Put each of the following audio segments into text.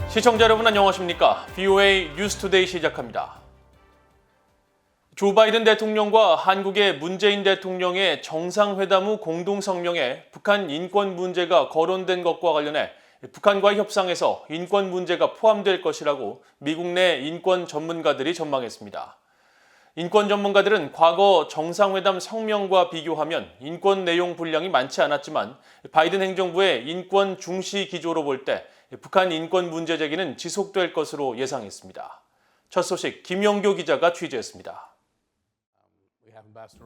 시청자 여러분 안녕하십니까? VOA 뉴스투데이 시작합니다. 조 바이든 대통령과 한국의 문재인 대통령의 정상회담 후 공동성명에 북한 인권 문제가 거론된 것과 관련해 북한과의 협상에서 인권 문제가 포함될 것이라고 미국 내 인권 전문가들이 전망했습니다. 인권 전문가들은 과거 정상회담 성명과 비교하면 인권 내용 분량이 많지 않았지만 바이든 행정부의 인권 중시 기조로 볼 때 북한 인권 문제 제기는 지속될 것으로 예상했습니다. 첫 소식 김영교 기자가 취재했습니다.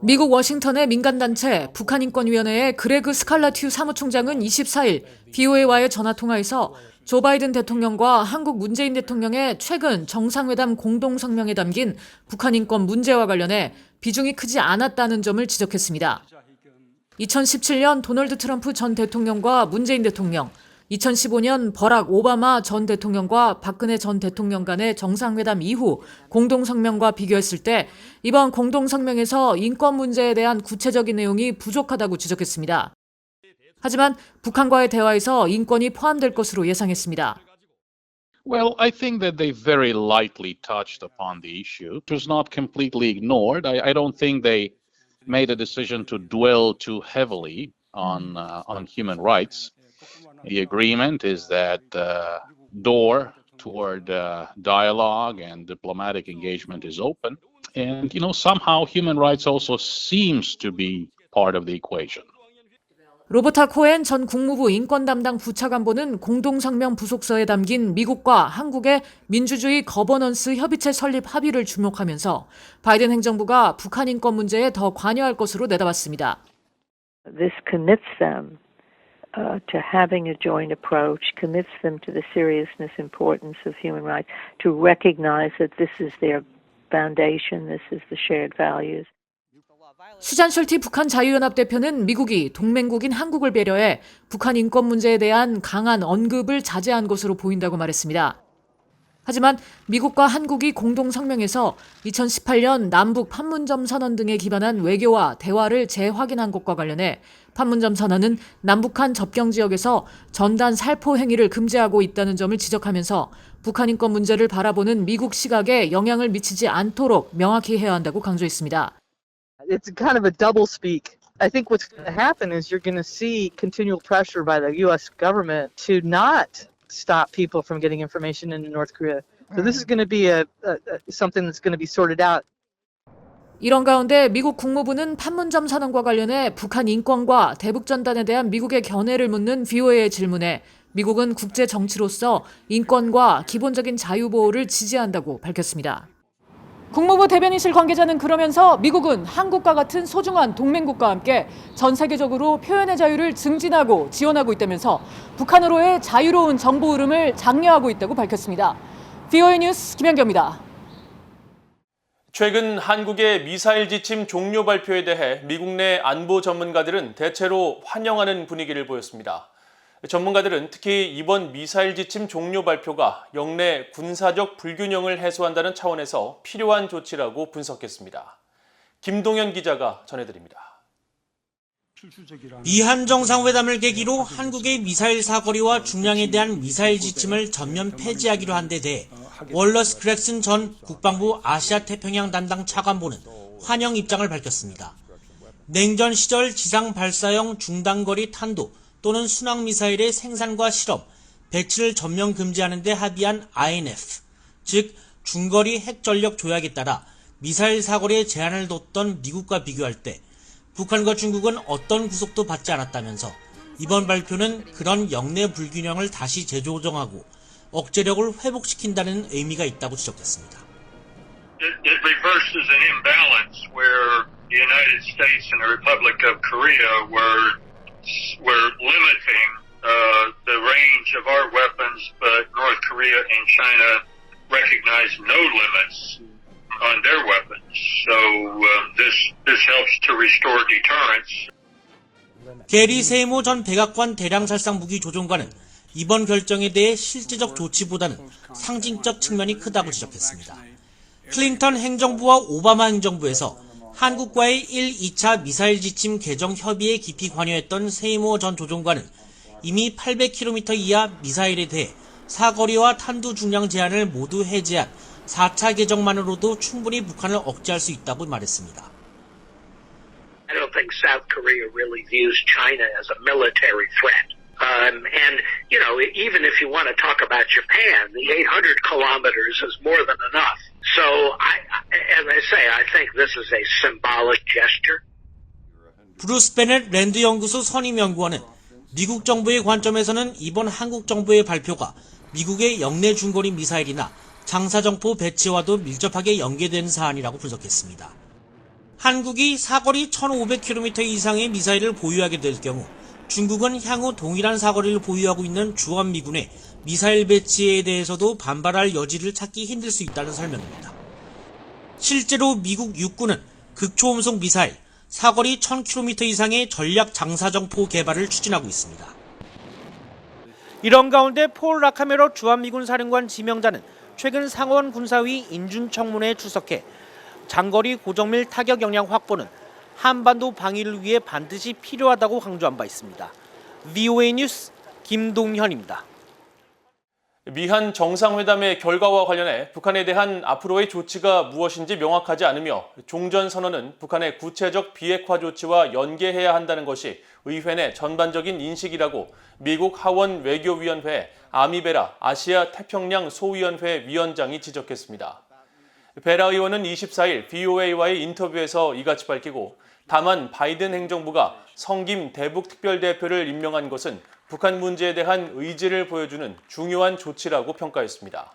미국 워싱턴의 민간단체 북한인권위원회의 그레그 스칼라튜 사무총장은 24일 VOA와의 전화통화에서 조 바이든 대통령과 한국 문재인 대통령의 최근 정상회담 공동성명에 담긴 북한 인권 문제와 관련해 비중이 크지 않았다는 점을 지적했습니다. 2017년 도널드 트럼프 전 대통령과 문재인 대통령, 2015년 버락 오바마 전 대통령과 박근혜 전 대통령 간의 정상회담 이후 공동성명과 비교했을 때 이번 공동성명에서 인권 문제에 대한 구체적인 내용이 부족하다고 지적했습니다. 하지만 북한과의 대화에서 인권이 포함될 것으로 예상했습니다. Well, I think that they very lightly touched upon the issue. It was not completely ignored. I don't think they made a decision to dwell too heavily on human rights. The agreement is that the door toward dialogue and diplomatic engagement is open. And, somehow human rights also seems to be part of the equation. 로버타 코엔 전 국무부 인권 담당 부차관보는 공동성명 부속서에 담긴 미국과 한국의 민주주의 거버넌스 협의체 설립 합의를 주목하면서 바이든 행정부가 북한 인권 문제에 더 관여할 것으로 내다봤습니다. This commits them to having a joint approach, commits them to the seriousness, importance of human rights, to recognize that this is their foundation, this is the shared values. 수잔 셜티 북한 자유연합 대표는 미국이 동맹국인 한국을 배려해 북한 인권 문제에 대한 강한 언급을 자제한 것으로 보인다고 말했습니다. 하지만 미국과 한국이 공동성명에서 2018년 남북 판문점 선언 등에 기반한 외교와 대화를 재확인한 것과 관련해 판문점 선언은 남북한 접경 지역에서 전단 살포 행위를 금지하고 있다는 점을 지적하면서 북한 인권 문제를 바라보는 미국 시각에 영향을 미치지 않도록 명확히 해야 한다고 강조했습니다. It's kind of a doublespeak. I think what's going to happen is you're going to see continual pressure by the U.S. government to not stop people from getting information into North Korea. So this is going to be something that's going to be sorted out. 이런 가운데 미국 국무부는 판문점 선언과 관련해 북한 인권과 대북전단에 대한 미국의 견해를 묻는 VOA의 질문에 미국은 국제 정치로서 인권과 기본적인 자유보호를 지지한다고 밝혔습니다. 국무부 대변인실 관계자는 그러면서 미국은 한국과 같은 소중한 동맹국과 함께 전 세계적으로 표현의 자유를 증진하고 지원하고 있다면서 북한으로의 자유로운 정보 흐름을 장려하고 있다고 밝혔습니다. VOA 뉴스 김현경입니다. 최근 한국의 미사일 지침 종료 발표에 대해 미국 내 안보 전문가들은 대체로 환영하는 분위기를 보였습니다. 전문가들은 특히 이번 미사일 지침 종료 발표가 영내 군사적 불균형을 해소한다는 차원에서 필요한 조치라고 분석했습니다. 김동현 기자가 전해드립니다. 미한 정상회담을 계기로 한국의 미사일 사거리와 중량에 대한 미사일 지침을 전면 폐지하기로 한 데 대해 월러스 그렉슨 전 국방부 아시아 태평양 담당 차관보는 환영 입장을 밝혔습니다. 냉전 시절 지상 발사형 중단거리 탄도 또는 순항미사일의 생산과 실험, 배치를 전면 금지하는 데 합의한 INF, 즉 중거리 핵전력 조약에 따라 미사일 사거리에 제한을 뒀던 미국과 비교할 때 북한과 중국은 어떤 구속도 받지 않았다면서 이번 발표는 그런 영내 불균형을 다시 재조정하고 억제력을 회복시킨다는 의미가 있다고 지적했습니다. It reverses an imbalance where the United States and the Republic of Korea were limiting the range of our weapons, but North Korea and China recognized no limits on their weapons. So this helps to restore deterrence. 게리 세이모 전 백악관 대량살상 무기 조종관은 이번 결정에 대해 실제적 조치보다는 상징적 측면이 크다고 지적했습니다. 클린턴 행정부와 오바마 행정부에서 한국과의 1, 2차 미사일 지침 개정 협의에 깊이 관여했던 세이모 전 조종관은 이미 800km 이하 미사일에 대해 사거리와 탄두 중량 제한을 모두 해제한 4차 개정만으로도 충분히 북한을 억제할 수 있다고 말했습니다. I don't think South Korea really views China as a military threat. And, you know, even if you want to talk about Japan, the 800 kilometers is more than enough. So, as I say, I think this is a symbolic gesture. 브루스 베넷 랜드 연구소 선임 연구원은 미국 정부의 관점에서는 이번 한국 정부의 발표가 미국의 영내 중거리 미사일이나 장사정포 배치와도 밀접하게 연계되는 사안이라고 분석했습니다. 한국이 사거리 1,500km 이상의 미사일을 보유하게 될 경우 중국은 향후 동일한 사거리를 보유하고 있는 주한미군의 미사일 배치에 대해서도 반발할 여지를 찾기 힘들 수 있다는 설명입니다. 실제로 미국 육군은 극초음속 미사일, 사거리 1,000km 이상의 전략 장사정포 개발을 추진하고 있습니다. 이런 가운데 폴 라카메로 주한미군 사령관 지명자는 최근 상원 군사위 인준청문회에 출석해 장거리 고정밀 타격 역량 확보는 한반도 방위를 위해 반드시 필요하다고 강조한 바 있습니다. VOA 뉴스 김동현입니다. 미한 정상회담의 결과와 관련해 북한에 대한 앞으로의 조치가 무엇인지 명확하지 않으며 종전선언은 북한의 구체적 비핵화 조치와 연계해야 한다는 것이 의회 내 전반적인 인식이라고 미국 하원 외교위원회 아미베라 아시아 태평양 소위원회 위원장이 지적했습니다. 베라 의원은 24일 VOA와의 인터뷰에서 이같이 밝히고 다만 바이든 행정부가 성김 대북 특별대표를 임명한 것은 북한 문제에 대한 의지를 보여주는 중요한 조치라고 평가했습니다.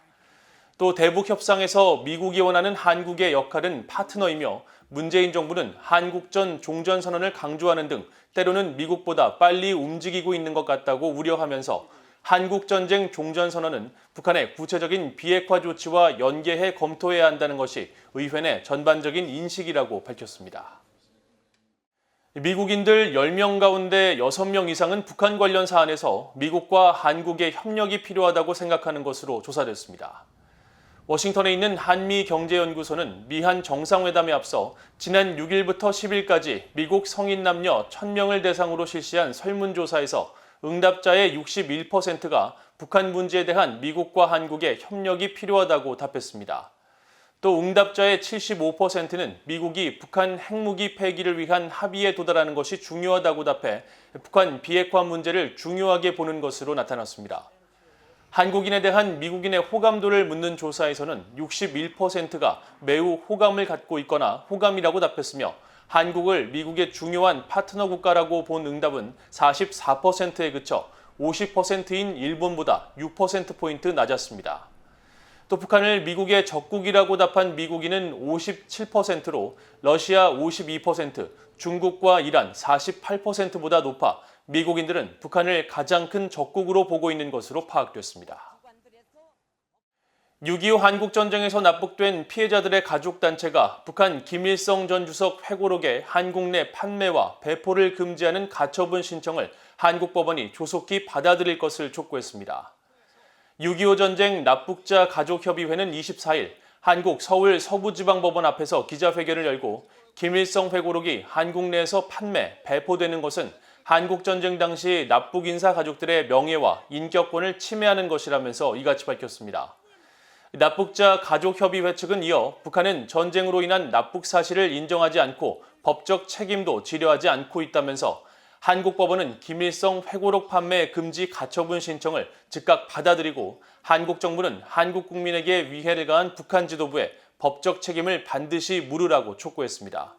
또 대북 협상에서 미국이 원하는 한국의 역할은 파트너이며 문재인 정부는 한국전 종전선언을 강조하는 등 때로는 미국보다 빨리 움직이고 있는 것 같다고 우려하면서 한국전쟁 종전선언은 북한의 구체적인 비핵화 조치와 연계해 검토해야 한다는 것이 의회 내 전반적인 인식이라고 밝혔습니다. 미국인들 10명 가운데 6명 이상은 북한 관련 사안에서 미국과 한국의 협력이 필요하다고 생각하는 것으로 조사됐습니다. 워싱턴에 있는 한미경제연구소는 미한 정상회담에 앞서 지난 6일부터 10일까지 미국 성인 남녀 1,000명을 대상으로 실시한 설문조사에서 응답자의 61%가 북한 문제에 대한 미국과 한국의 협력이 필요하다고 답했습니다. 또 응답자의 75%는 미국이 북한 핵무기 폐기를 위한 합의에 도달하는 것이 중요하다고 답해 북한 비핵화 문제를 중요하게 보는 것으로 나타났습니다. 한국인에 대한 미국인의 호감도를 묻는 조사에서는 61%가 매우 호감을 갖고 있거나 호감이라고 답했으며 한국을 미국의 중요한 파트너 국가라고 본 응답은 44%에 그쳐 50%인 일본보다 6%포인트 낮았습니다. 또 북한을 미국의 적국이라고 답한 미국인은 57%로 러시아 52%, 중국과 이란 48%보다 높아 미국인들은 북한을 가장 큰 적국으로 보고 있는 것으로 파악됐습니다. 6.25 한국전쟁에서 납북된 피해자들의 가족단체가 북한 김일성 전 주석 회고록의 한국 내 판매와 배포를 금지하는 가처분 신청을 한국 법원이 조속히 받아들일 것을 촉구했습니다. 6.25 전쟁 납북자 가족협의회는 24일 한국 서울 서부지방법원 앞에서 기자회견을 열고 김일성 회고록이 한국 내에서 판매, 배포되는 것은 한국전쟁 당시 납북인사 가족들의 명예와 인격권을 침해하는 것이라면서 이같이 밝혔습니다. 납북자 가족협의회 측은 이어 북한은 전쟁으로 인한 납북 사실을 인정하지 않고 법적 책임도 지려하지 않고 있다면서 한국 법원은 김일성 회고록 판매 금지 가처분 신청을 즉각 받아들이고 한국 정부는 한국 국민에게 위해를 가한 북한 지도부에 법적 책임을 반드시 물으라고 촉구했습니다.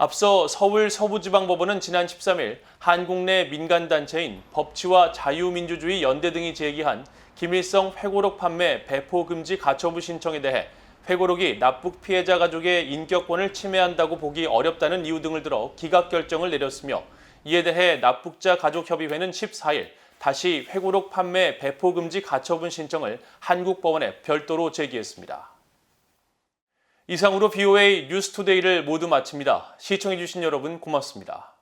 앞서 서울 서부지방법원은 지난 13일 한국 내 민간단체인 법치와 자유민주주의 연대 등이 제기한 김일성 회고록 판매 배포 금지 가처분 신청에 대해 회고록이 납북 피해자 가족의 인격권을 침해한다고 보기 어렵다는 이유 등을 들어 기각 결정을 내렸으며 이에 대해 납북자 가족협의회는 14일 다시 회고록 판매 배포 금지 가처분 신청을 한국 법원에 별도로 제기했습니다. 이상으로 VOA 뉴스투데이를 모두 마칩니다. 시청해주신 여러분 고맙습니다.